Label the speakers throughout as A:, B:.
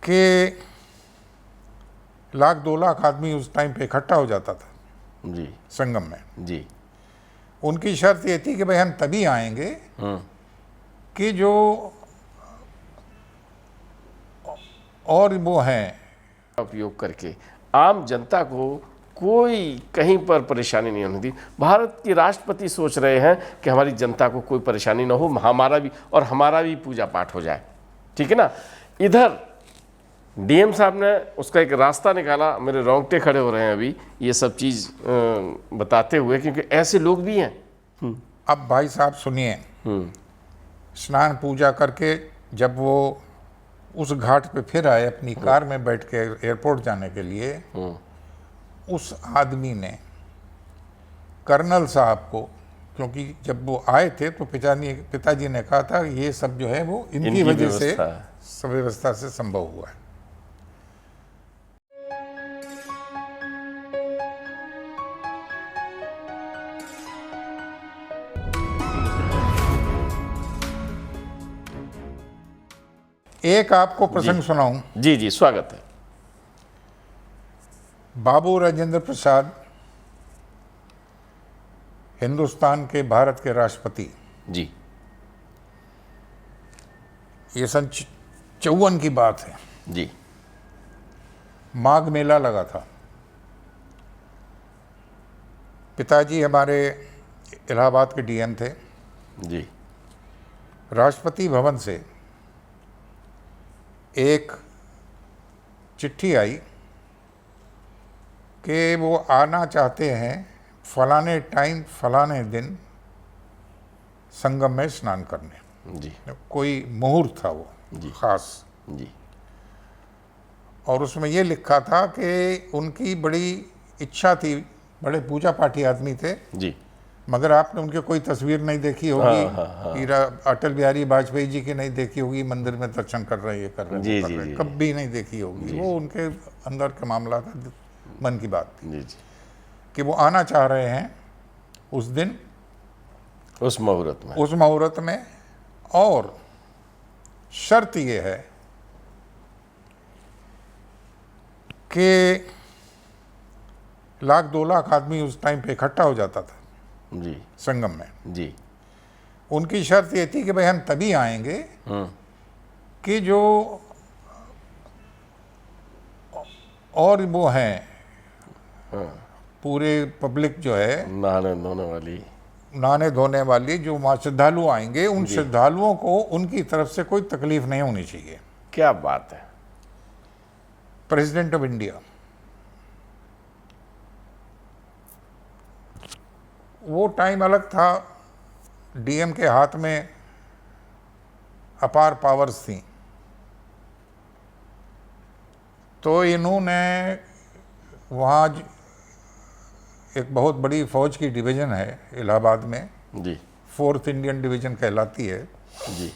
A: कि लाख 2 लाख आदमी उस टाइम पे इकट्ठा हो जाता था
B: जी
A: संगम में।
B: जी।
A: उनकी शर्त ये थी कि भाई हम तभी आएंगे कि जो और वो हैं
B: उपयोग करके आम जनता को कोई कहीं पर परेशानी नहीं होने दी। भारत के राष्ट्रपति सोच रहे हैं कि हमारी जनता को कोई परेशानी ना हो, हमारा भी पूजा पाठ हो जाए, ठीक है ना। इधर डीएम साहब ने उसका एक रास्ता निकाला। मेरे रोंगटे खड़े हो रहे हैं अभी ये सब चीज़ बताते हुए, क्योंकि ऐसे लोग भी हैं।
A: अब भाई साहब सुनिए, स्नान पूजा करके जब वो उस घाट पे फिर आए अपनी कार में बैठ के एयरपोर्ट जाने के लिए, उस आदमी ने कर्नल साहब को, क्योंकि जब वो आए थे तो पिताजी ने कहा था ये सब जो है वो इनकी वजह से व्यवस्था से संभव हुआ है। एक आपको प्रसंग सुनाऊं।
B: जी जी, स्वागत है।
A: बाबू राजेंद्र प्रसाद हिंदुस्तान के, भारत के राष्ट्रपति,
B: जी,
A: ये सन 54 की बात है।
B: जी,
A: माघ मेला लगा था। पिताजी हमारे इलाहाबाद के डीएम थे।
B: जी,
A: राष्ट्रपति भवन से एक चिट्ठी आई कि वो आना चाहते हैं फलाने टाइम फलाने दिन संगम में स्नान करने।
B: जी,
A: कोई मुहूर्त था वो खास।
B: जी,
A: और उसमें ये लिखा था कि उनकी बड़ी इच्छा थी, बड़े पूजा पाठी आदमी थे,
B: जी,
A: मगर आपने उनकी कोई तस्वीर नहीं देखी होगी। अटल बिहारी वाजपेयी जी की नहीं देखी होगी, मंदिर में दर्शन कर रहे, ये कर रहे,
B: जी,
A: वो कर
B: जी,
A: रहे,
B: जी,
A: कभी नहीं देखी होगी। वो उनके अंदर का मामला था, मन की बात थी,
B: जी, जी,
A: कि वो आना चाह रहे हैं उस दिन,
B: उस मुहूर्त में। और शर्त ये है कि लाख 2 लाख आदमी उस टाइम पे इकट्ठा हो जाता था जी,
A: संगम में।
B: जी,
A: उनकी शर्त ये थी कि भाई हम तभी आएंगे कि जो और वो हैं पूरे पब्लिक जो है नहाने धोने वाली जो वहाँ श्रद्धालु आएंगे, उन श्रद्धालुओं को उनकी तरफ से कोई तकलीफ नहीं होनी चाहिए।
B: क्या बात है।
A: प्रेसिडेंट ऑफ इंडिया, वो टाइम अलग था, डीएम के हाथ में अपार पावर्स थी, तो इन्होंने वहाँ एक बहुत बड़ी फौज की डिवीज़न है इलाहाबाद में
B: जी,
A: 4th इंडियन डिवीज़न कहलाती है
B: जी,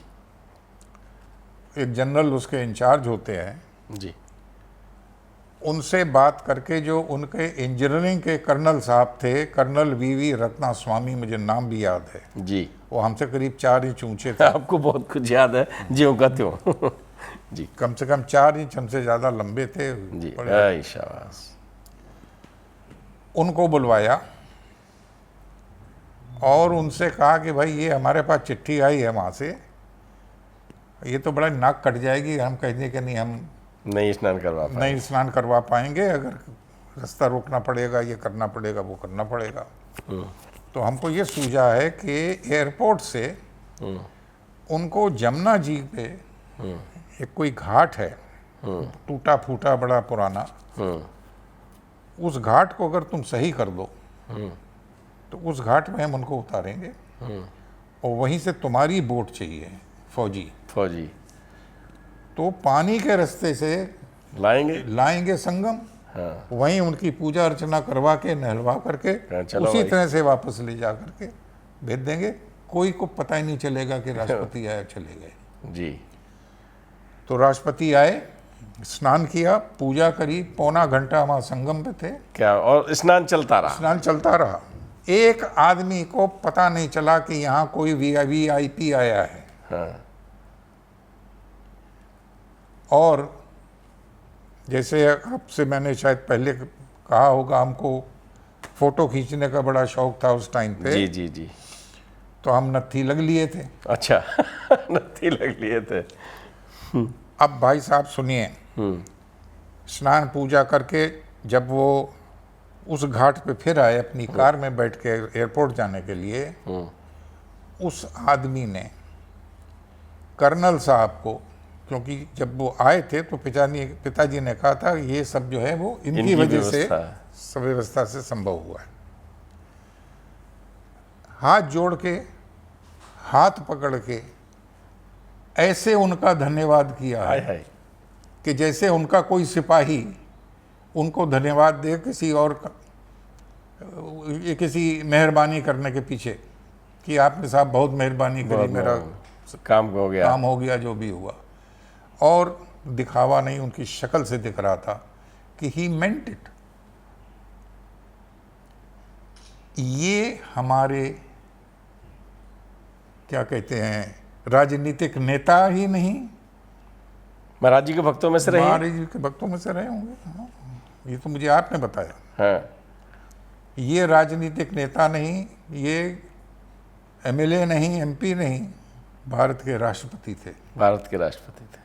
A: एक जनरल उसके इंचार्ज होते हैं।
B: जी,
A: उनसे बात करके जो उनके इंजीनियरिंग के कर्नल साहब थे, कर्नल वीवी रत्ना स्वामी, मुझे नाम भी याद है
B: जी,
A: वो हमसे करीब 4 इंच ऊंचे थे।
B: आपको बहुत कुछ याद है, ज्यों का त्यों। जी,
A: कम से कम 4 इंच हमसे ज़्यादा लंबे थे।
B: जी, आई शाबाश।
A: उनको बुलवाया और उनसे कहा कि भाई ये हमारे पास चिट्ठी आई है वहाँ से, ये तो बड़ा नाक कट जाएगी, हम कह दें कि नहीं, हम नहीं स्नान करवा पाएंगे, अगर रास्ता रोकना पड़ेगा, ये करना पड़ेगा, वो करना पड़ेगा। तो हमको ये सूझा है कि एयरपोर्ट से उनको जमुना जी पे एक कोई घाट है, टूटा फूटा बड़ा पुराना, उस घाट को अगर तुम सही कर दो तो उस घाट में हम उनको उतारेंगे और वहीं से तुम्हारी बोट चाहिए फौजी, तो पानी के रास्ते से लाएंगे संगम। हाँ। वहीं उनकी पूजा अर्चना करवा के नहलवा करके उसी तरह से वापस ले जा करके भेज देंगे, कोई को पता ही नहीं चलेगा कि राष्ट्रपति आए, चले गए।
B: जी,
A: तो राष्ट्रपति आए, स्नान किया, पूजा करी, पौना घंटा वहाँ संगम पे थे।
B: क्या, और स्नान चलता रहा। एक आदमी को पता नहीं चला कि यहाँ कोई वीआईपी आया है। हाँ।
A: और जैसे आपसे मैंने शायद पहले कहा होगा, हमको फोटो खींचने का बड़ा शौक था उस टाइम पे।
B: जी जी जी।
A: तो हम नत्थी लग लिए थे।
B: अच्छा नत्थी लग लिए थे।
A: अब भाई साहब सुनिए, स्नान पूजा करके जब वो उस घाट पे फिर आए अपनी कार में बैठ के एयरपोर्ट जाने के लिए, उस आदमी ने कर्नल साहब को, क्योंकि जब वो आए थे तो पिताजी ने कहा था ये सब जो है वो इनकी वजह से, सब व्यवस्था से संभव हुआ है। हाथ जोड़ के, हाथ पकड़ के ऐसे उनका धन्यवाद किया है कि जैसे उनका कोई सिपाही उनको धन्यवाद दे किसी और किसी मेहरबानी करने के पीछे कि आपने साहब बहुत मेहरबानी करी, मेरा
B: काम हो गया
A: जो भी हुआ। और दिखावा नहीं, उनकी शक्ल से दिख रहा था कि ही मेंट इट। ये हमारे क्या कहते हैं, राजनीतिक नेता ही नहीं,
B: महाराज जी के भक्तों में से रहे,
A: महाराज जी के भक्तों में से रहे होंगे। हाँ, ये तो मुझे आपने बताया।
B: हाँ।
A: ये राजनीतिक नेता नहीं, ये एमएलए नहीं, एमपी नहीं, भारत के राष्ट्रपति थे।
B: भारत के राष्ट्रपति थे।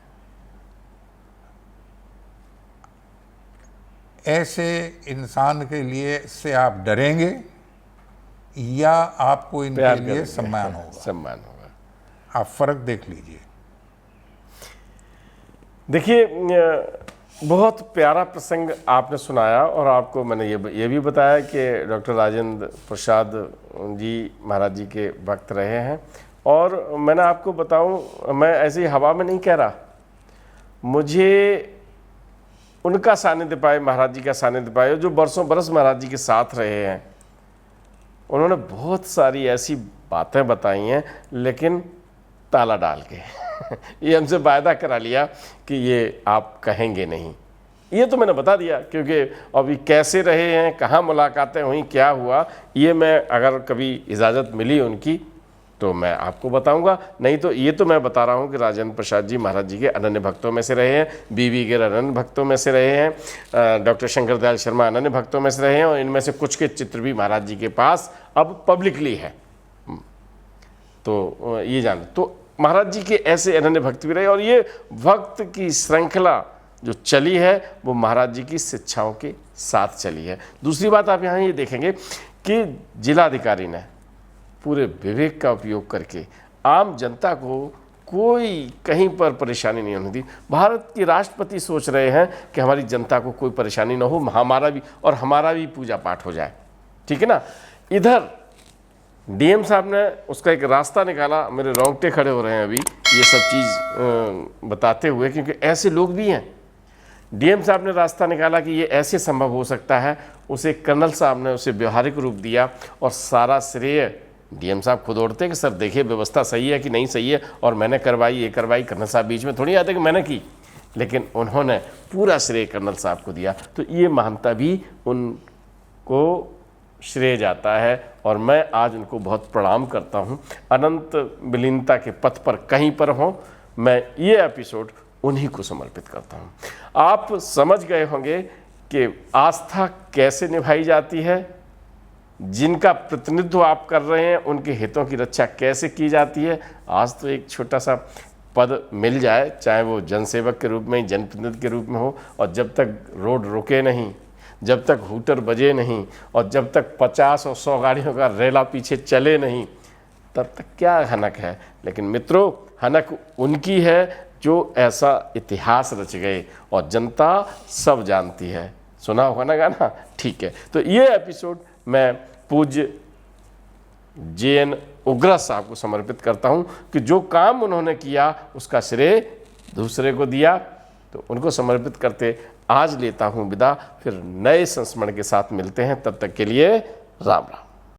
A: ऐसे इंसान के लिए से आप डरेंगे या आपको इनके लिए सम्मान होगा?
B: सम्मान होगा।
A: आप फर्क देख लीजिए।
B: देखिए, बहुत प्यारा प्रसंग आपने सुनाया और आपको मैंने ये भी बताया कि डॉक्टर राजेंद्र प्रसाद जी महाराज जी के भक्त रहे हैं। और मैंने आपको बताऊं, मैं ऐसे ही हवा में नहीं कह रहा, मुझे उनका सानिध्य पाए, महाराज जी का सानिध्य पाए, जो बरसों बरस महाराज जी के साथ रहे हैं। उन्होंने बहुत सारी ऐसी बातें बताई हैं, लेकिन ताला डाल के ये हमसे वायदा करा लिया कि ये आप कहेंगे नहीं। ये तो मैंने बता दिया, क्योंकि अभी कैसे रहे हैं, कहाँ मुलाकातें हुई, क्या हुआ, ये मैं अगर कभी इजाज़त मिली उनकी तो मैं आपको बताऊंगा। नहीं तो ये तो मैं बता रहा हूँ कि राजेंद्र प्रसाद जी महाराज जी के अनन्य भक्तों में से रहे हैं, बीवी गिर अनन्य भक्तों में से रहे हैं, डॉक्टर शंकर दयाल शर्मा अनन्य भक्तों में से रहे हैं, और इनमें से कुछ के चित्र भी महाराज जी के पास अब पब्लिकली है। तो ये जान, तो महाराज जी के ऐसे अनन्य भक्त भी रहे, और ये भक्त की श्रृंखला जो चली है वो महाराज जी की शिक्षाओं के साथ चली है। दूसरी बात आप यहाँ ये देखेंगे कि जिलाधिकारी ने पूरे विवेक का उपयोग करके आम जनता को कोई कहीं पर परेशानी नहीं होने दी। भारत के राष्ट्रपति सोच रहे हैं कि हमारी जनता को कोई परेशानी ना हो, हमारा भी पूजा पाठ हो जाए, ठीक है ना। इधर डीएम साहब ने उसका एक रास्ता निकाला, मेरे रोंगटे खड़े हो रहे हैं अभी ये सब चीज़ बताते हुए, क्योंकि ऐसे लोग भी हैं। डीएम साहब ने रास्ता निकाला कि ये ऐसे संभव हो सकता है, उसे कर्नल साहब ने उसे व्यवहारिक रूप दिया, और सारा श्रेय डीएम साहब खुद ओढ़ते कि सर देखिए व्यवस्था सही है कि नहीं सही है, और मैंने करवाई, ये करवाई। कर्नल साहब बीच में थोड़ी आते कि मैंने की, लेकिन उन्होंने पूरा श्रेय कर्नल साहब को दिया। तो ये महानता भी उनको श्रेय जाता है, और मैं आज उनको बहुत प्रणाम करता हूँ। अनंत विलीनता के पथ पर कहीं पर हों, मैं ये एपिसोड उन्हीं को समर्पित करता हूँ। आप समझ गए होंगे कि आस्था कैसे निभाई जाती है, जिनका प्रतिनिधित्व आप कर रहे हैं उनके हितों की रक्षा कैसे की जाती है। आज तो एक छोटा सा पद मिल जाए, चाहे वो जनसेवक के रूप में, जनप्रतिनिधि के रूप में हो, और जब तक रोड रुके नहीं, जब तक हूटर बजे नहीं, और जब तक 50 और 100 गाड़ियों का रेला पीछे चले नहीं, तब तक क्या हनक है। लेकिन मित्रों, हनक उनकी है जो ऐसा इतिहास रच गए, और जनता सब जानती है। सुना होगा ना गाना, ठीक है। तो ये एपिसोड मैं पूज्य JN उग्रस साहब को समर्पित करता हूं कि जो काम उन्होंने किया उसका श्रेय दूसरे को दिया, तो उनको समर्पित करते आज लेता हूं विदा। फिर नए संस्मरण के साथ मिलते हैं, तब तक के लिए राम राम।